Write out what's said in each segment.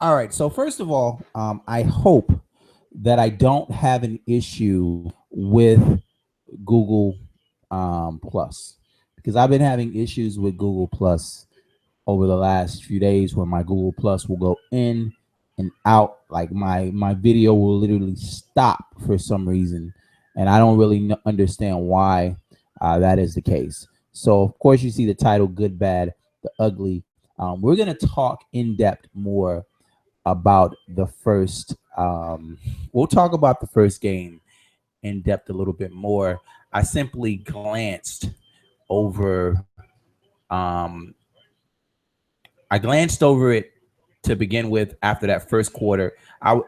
All right. So first of all, I hope that I don't have an issue with Google Plus because I've been having issues with Google Plus over the last few days where my Google Plus will go in and out. Like my video will literally stop for some reason, and I don't really understand why that is the case. So of course you see the title "Good, Bad, the Ugly." We're gonna talk in depth more about the first. We'll talk about the first game in depth a little bit more. I simply glanced over. Um, I glanced over it to begin with after that first quarter.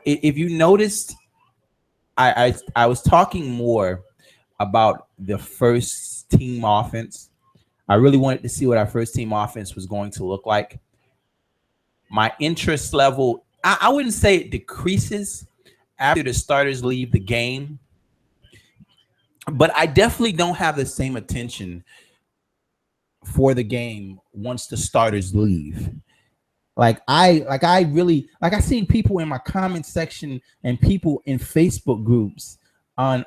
If you noticed, I was talking more about the first team offense. I really wanted to see what our first team offense was going to look like. My interest level, I wouldn't say it decreases after the starters leave the game, but I definitely don't have the same attention for the game once the starters leave. I seen people in my comment section and people in Facebook groups on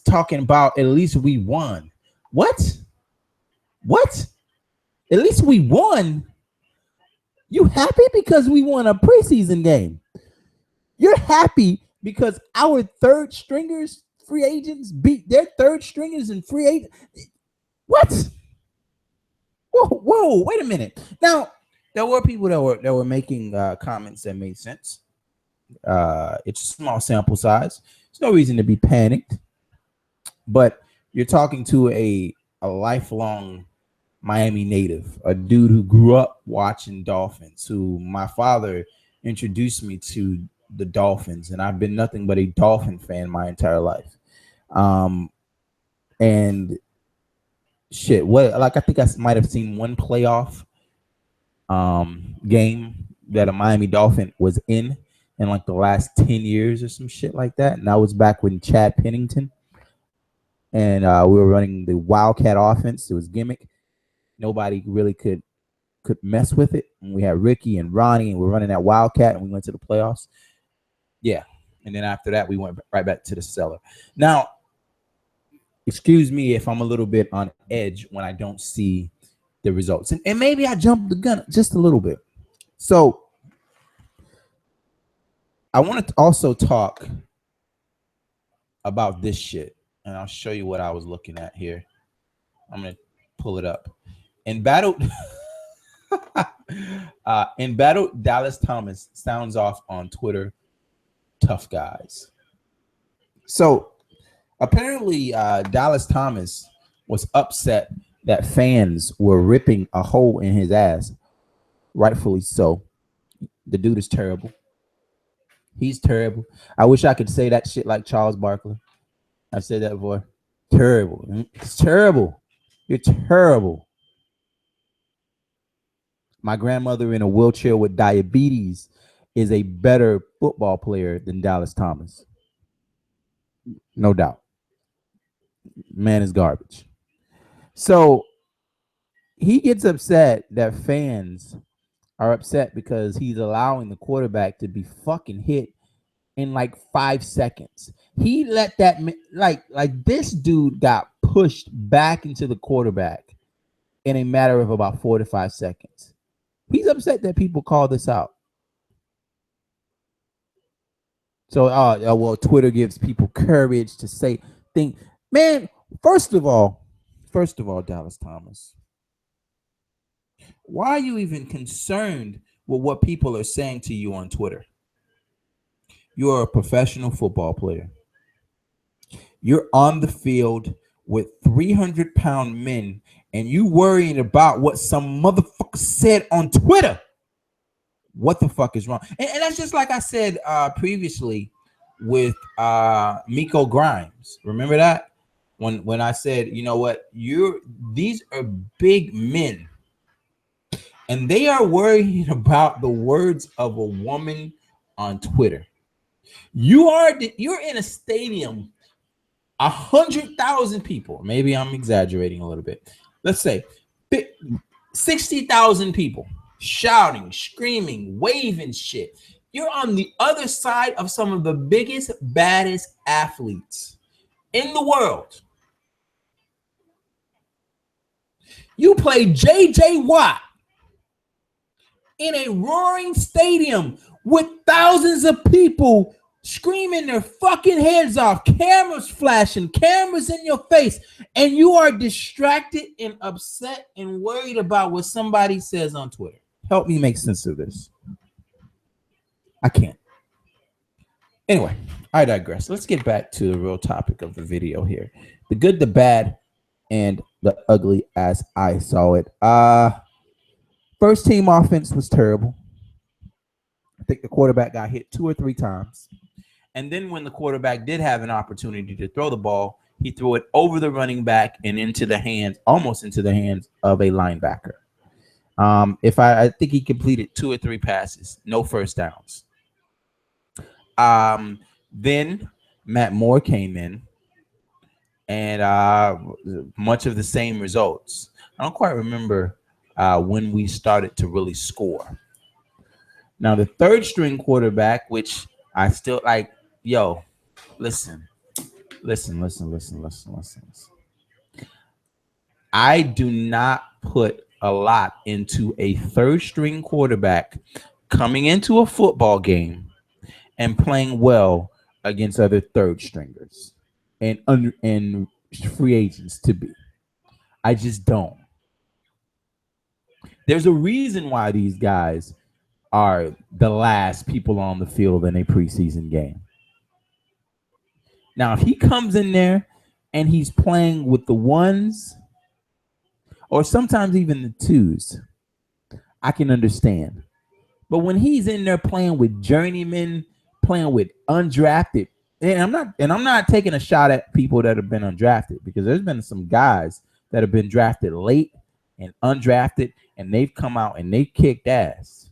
talking about at least we won. What? What? At least we won. You happy because we won a preseason game? You're happy because our third stringers, free agents, beat their third stringers and free agents. What? Whoa, wait a minute. Now, there were people that were making comments that made sense. It's a small sample size. There's no reason to be panicked. But you're talking to a lifelong Miami native, a dude who grew up watching Dolphins, who my father introduced me to the Dolphins, and I've been nothing but a Dolphin fan my entire life. Um, and shit, what like I think I might have seen one playoff game that a Miami Dolphin was in like the last 10 years or some shit like that. And that was back when Chad Pennington and we were running the Wildcat offense. It was gimmick. Nobody really could mess with it. And we had Ricky and Ronnie and we're running that Wildcat and we went to the playoffs. Yeah. And then after that, we went right back to the cellar. Now, excuse me if I'm a little bit on edge when I don't see the results. And maybe I jumped the gun just a little bit. So I want to also talk about this shit. And I'll show you what I was looking at here. I'm going to pull it up. In battle, Dallas Thomas sounds off on Twitter, tough guys. So apparently, Dallas Thomas was upset that fans were ripping a hole in his ass. Rightfully so. The dude is terrible. He's terrible. I wish I could say that shit like Charles Barkley. I've said that before. Terrible. It's terrible. You're terrible. My grandmother in a wheelchair with diabetes is a better football player than Dallas Thomas. No doubt. Man is garbage. So he gets upset that fans are upset because he's allowing the quarterback to be fucking hit in like 5 seconds. He let that like this dude got pushed back into the quarterback in a matter of about 4 to 5 seconds. He's upset that people call this out. So, well, Twitter gives people courage to say, think, man. First of all, Dallas Thomas, why are you even concerned with what people are saying to you on Twitter? You're a professional football player. You're on the field with 300-pound men, and you worrying about what some motherfucker said on Twitter. What the fuck is wrong? And that's just like I said previously with Miko Grimes. Remember that? When I said, you know what, these are big men, and they are worried about the words of a woman on Twitter. You're in a stadium, 100,000 people. Maybe I'm exaggerating a little bit. Let's say 60,000 people. shouting, screaming, waving shit. You're on the other side of some of the biggest, baddest athletes in the world. You play JJ Watt in a roaring stadium with thousands of people screaming their fucking heads off, cameras flashing, cameras in your face, and you are distracted and upset and worried about what somebody says on Twitter. Help me make sense of this. I can't. Anyway, I digress. Let's get back to the real topic of the video here. The good, the bad, and the ugly as I saw it. First team offense was terrible. I think the quarterback got hit 2 or 3 times. And then when the quarterback did have an opportunity to throw the ball, he threw it over the running back and into the hands, almost into the hands of a linebacker. I think he completed 2 or 3 passes, no first downs. Then Matt Moore came in and much of the same results. I don't quite remember when we started to really score. Now, the third string quarterback, which I still like, listen. I do not put a lot into a third string quarterback coming into a football game and playing well against other third stringers and free agents to be. I just don't. There's a reason why these guys are the last people on the field in a preseason game. Now, if he comes in there and he's playing with the ones or sometimes even the twos, I can understand. But when he's in there playing with journeymen, playing with undrafted, and I'm not taking a shot at people that have been undrafted, because there's been some guys that have been drafted late and undrafted, and they've come out and they kicked ass.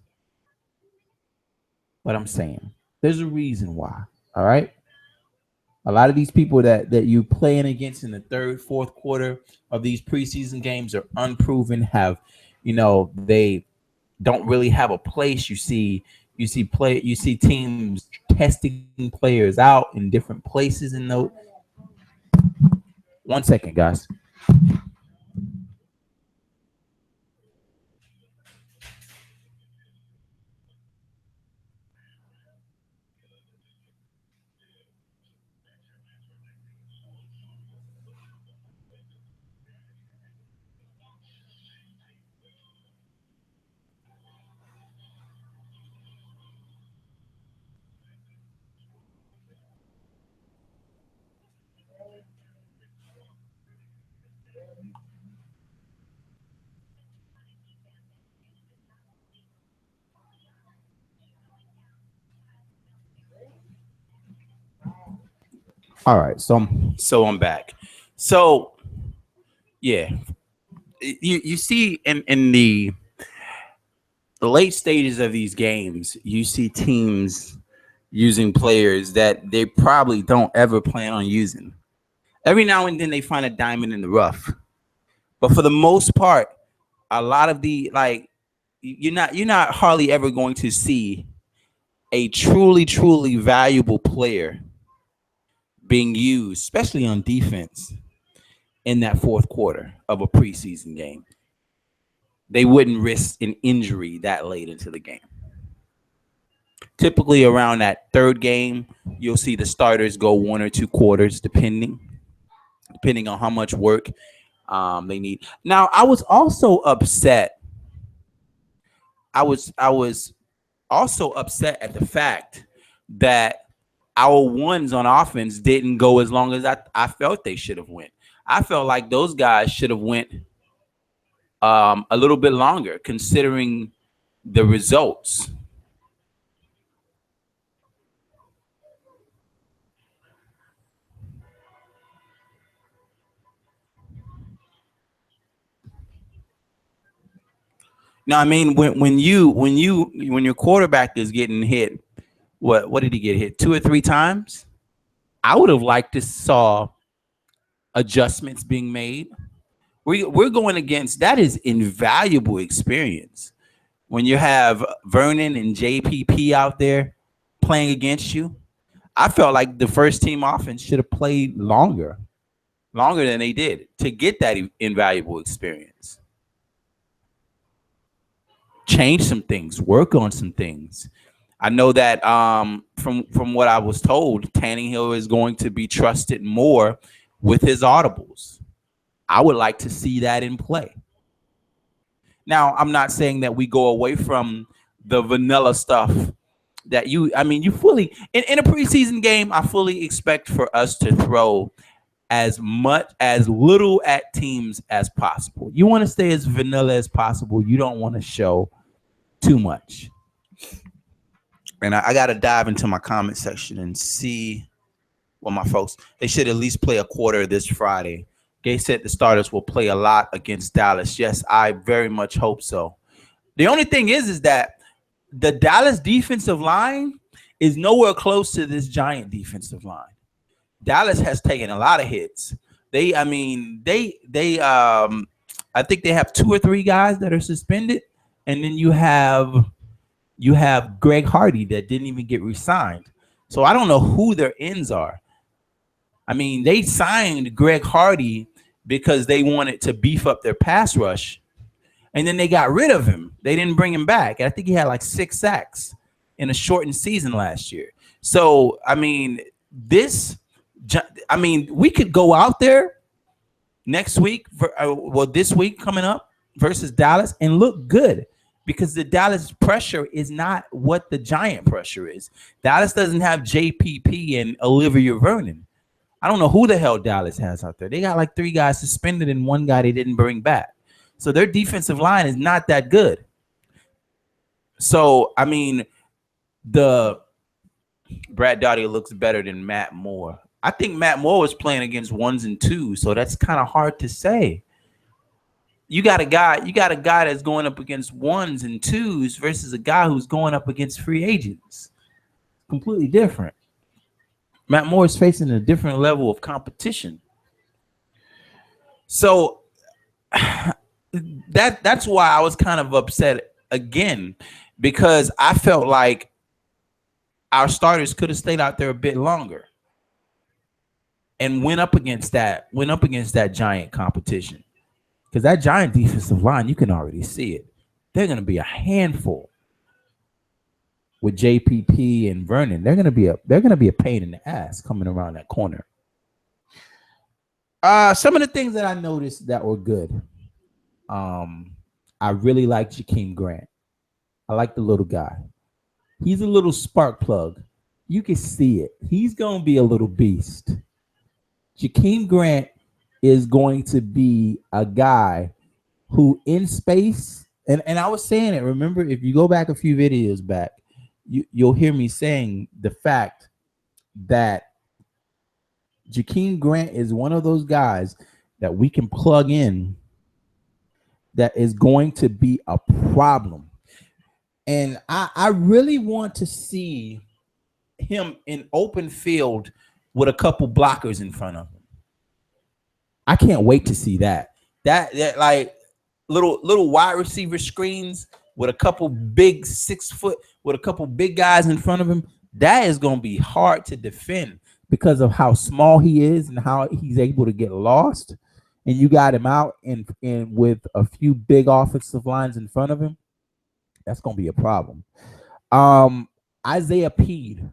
But I'm saying there's a reason why. All right. A lot of these people that you playing against in the third, fourth quarter of these preseason games are unproven, they don't really have a place. You see teams testing players out in different places in those. 1 second, guys. All right, so I'm back. So yeah, you see in the late stages of these games, you see teams using players that they probably don't ever plan on using. Every now and then they find a diamond in the rough, but for the most part, a lot of you're not hardly ever going to see a truly valuable player being used, especially on defense, in that fourth quarter of a preseason game. They wouldn't risk an injury that late into the game. Typically around that third game, you'll see the starters go 1 or 2 quarters, depending on how much work they need. Now, I was also upset. I was also upset at the fact that our ones on offense didn't go as long as I felt they should have went. I felt like those guys should have went a little bit longer, considering the results. Now, I mean, when your quarterback is getting hit, what did he get hit 2 or 3 times? I would have liked to saw adjustments being made. We're going against, that is invaluable experience. when you have Vernon and JPP out there playing against you, I felt like the first team offense should have played longer than they did to get that invaluable experience. Change some things, work on some things. I know that from what I was told, Tannehill is going to be trusted more with his audibles. I would like to see that in play. Now, I'm not saying that we go away from the vanilla stuff that you fully in a preseason game. I fully expect for us to throw as little at teams as possible. You want to stay as vanilla as possible. You don't want to show too much. And I got to dive into my comment section and see what my folks, they should at least play a quarter this Friday. Gay said the starters will play a lot against Dallas. Yes, I very much hope so. The only thing is that the Dallas defensive line is nowhere close to this Giant defensive line. Dallas has taken a lot of hits. I think they have 2 or 3 guys that are suspended, and then you have Greg Hardy that didn't even get re-signed. So I don't know who their ends are. I mean, they signed Greg Hardy because they wanted to beef up their pass rush, and then they got rid of him. They didn't bring him back. I think he had like 6 sacks in a shortened season last year. So, I mean, we could go out there next week, this week coming up versus Dallas and look good, because the Dallas pressure is not what the Giant pressure is. Dallas doesn't have JPP and Olivia Vernon. I don't know who the hell Dallas has out there. They got like 3 guys suspended and 1 guy they didn't bring back. So their defensive line is not that good. So, I mean, the Brad Daugherty looks better than Matt Moore. I think Matt Moore was playing against 1s and 2s, so that's kind of hard to say. You got a guy that's going up against 1s and 2s versus a guy who's going up against free agents. Completely different. Matt Moore is facing a different level of competition. So that's why I was kind of upset again, because I felt like our starters could have stayed out there a bit longer and went up against that Giant competition. Because that Giant defensive line, you can already see it. They're going to be a handful with JPP and Vernon. They're going to be a pain in the ass coming around that corner. Some of the things that I noticed that were good. I really like Jakeem Grant. I like the little guy. He's a little spark plug. You can see it. He's going to be a little beast. Jakeem Grant is going to be a guy who in space, and I was saying it, remember, if you go back a few videos back, you'll hear me saying the fact that Jakeem Grant is one of those guys that we can plug in that is going to be a problem. And I really want to see him in open field with a couple blockers in front of him. I can't wait to see that. That like little wide receiver screens with a couple big 6 foot, with a couple big guys in front of him. That is going to be hard to defend because of how small he is and how he's able to get lost. And you got him out in with a few big offensive lines in front of him. That's going to be a problem. Isaiah Peed.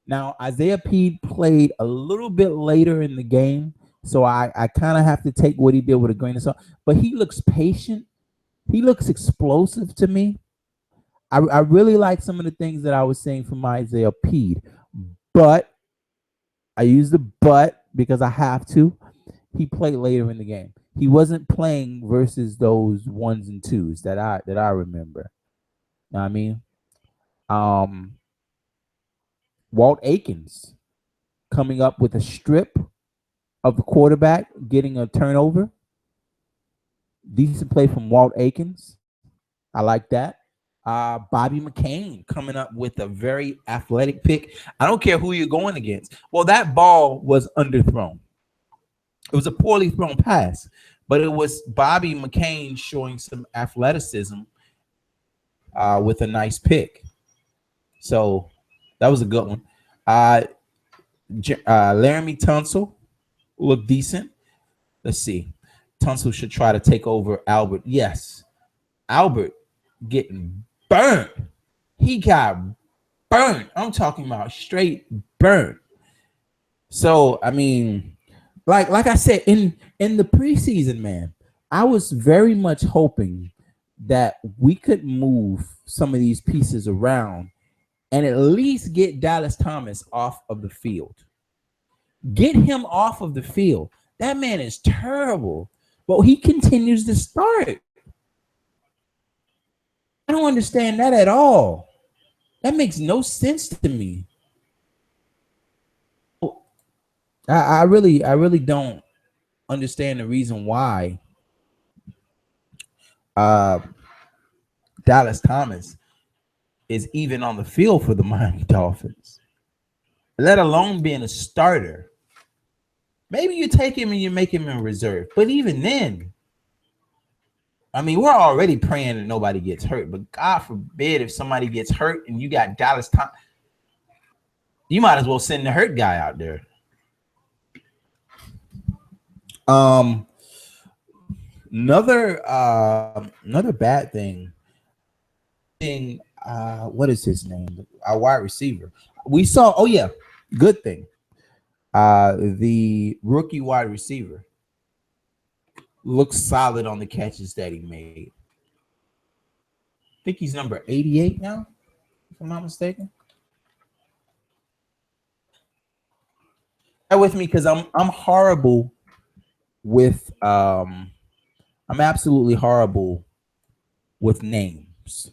Now, Isaiah Peed played a little bit later in the game, so I kind of have to take what he did with a grain of salt. But he looks patient. He looks explosive to me. I really like some of the things that I was saying from Isaiah Peed. But I use the but because I have to. He played later in the game. He wasn't playing versus those 1s and 2s that I remember. You know what I mean? Walt Aikens coming up with a strip of the quarterback, getting a turnover. Decent play from Walt Aikens. I like that. Bobby McCain coming up with a very athletic pick. I don't care who you're going against. Well, that ball was underthrown. It was a poorly thrown pass, but it was Bobby McCain showing some athleticism with a nice pick. So that was a good one. Uh, Laramie Tunsil looked decent. Let's see. Tunsil should try to take over Albert. Yes, Albert getting burnt. He got burnt. I'm talking about straight burnt. So I mean, like I said in the preseason, man, I was very much hoping that we could move some of these pieces around and at least get Dallas Thomas off of the field. Get him off of the field. That man is terrible, but he continues to start. I don't understand that at all. That makes no sense to me. I really don't understand the reason why uh, Dallas Thomas is even on the field for the Miami Dolphins, let alone being a starter. Maybe you take him and you make him in reserve, but even then, I mean, we're already praying that nobody gets hurt. But God forbid if somebody gets hurt and you got Dallas Thomas, you might as well send the hurt guy out there. Another bad thing. What is his name? Our wide receiver. We saw. Oh yeah, good thing. The rookie wide receiver looks solid on the catches that he made. I think he's number 88 now, if I'm not mistaken. Bear with me because I'm horrible with I'm absolutely horrible with names.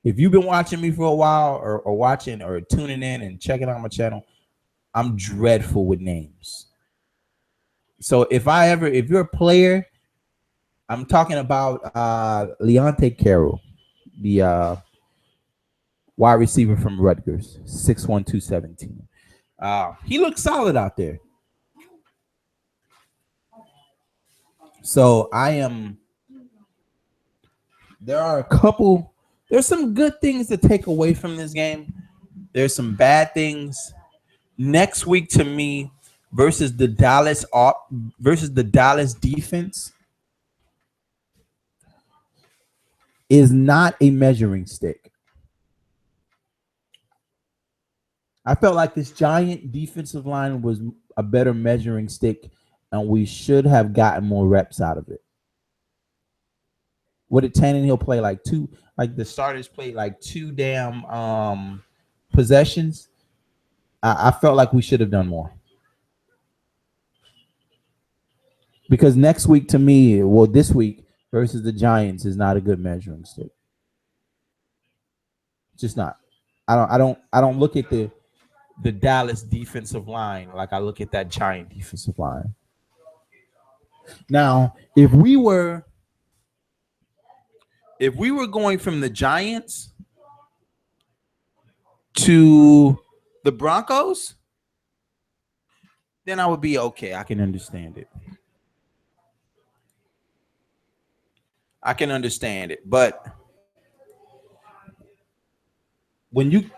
If you've been watching me for a while or watching or tuning in and checking out my channel, I'm dreadful with names. So if you're a player, I'm talking about Leonte Carroll, the wide receiver from Rutgers, 6'1", 217. He looks solid out there. So there's some good things to take away from this game. There's some bad things. Next week to me versus the Dallas defense is not a measuring stick. I felt like this Giant defensive line was a better measuring stick, and we should have gotten more reps out of it. What did Tannehill play like two? Like the starters played like two damn possessions. I felt like we should have done more. Because next week to me, well, this week versus the Giants is not a good measuring stick. Just not. I don't look at the Dallas defensive line like I look at that Giant defensive line. Now, if we were going from the Giants to the Broncos, then I would be okay. I can understand it. But when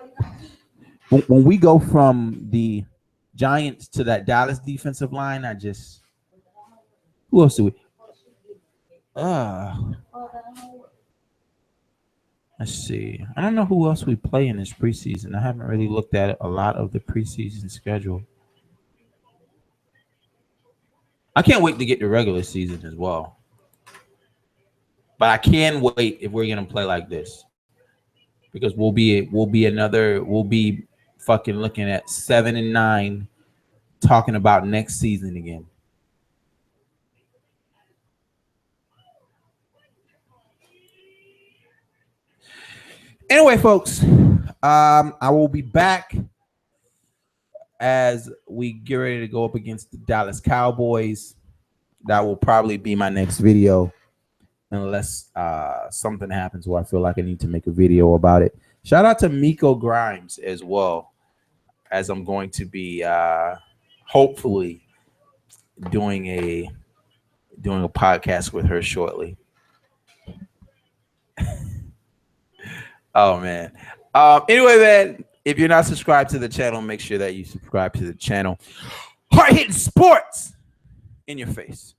we go from the Giants to that Dallas defensive line, who else do we? Let's see. I don't know who else we play in this preseason. I haven't really looked at a lot of the preseason schedule. I can't wait to get the regular season as well. But I can wait if we're gonna play like this, because we'll be fucking looking at 7-9, talking about next season again. Anyway, folks, I will be back as we get ready to go up against the Dallas Cowboys. That will probably be my next video, unless something happens where I feel like I need to make a video about it. Shout out to Miko Grimes as well, as I'm going to be hopefully doing a podcast with her shortly. Oh man. Anyway, man, if you're not subscribed to the channel, make sure that you subscribe to the channel. Hard hitting sports in your face.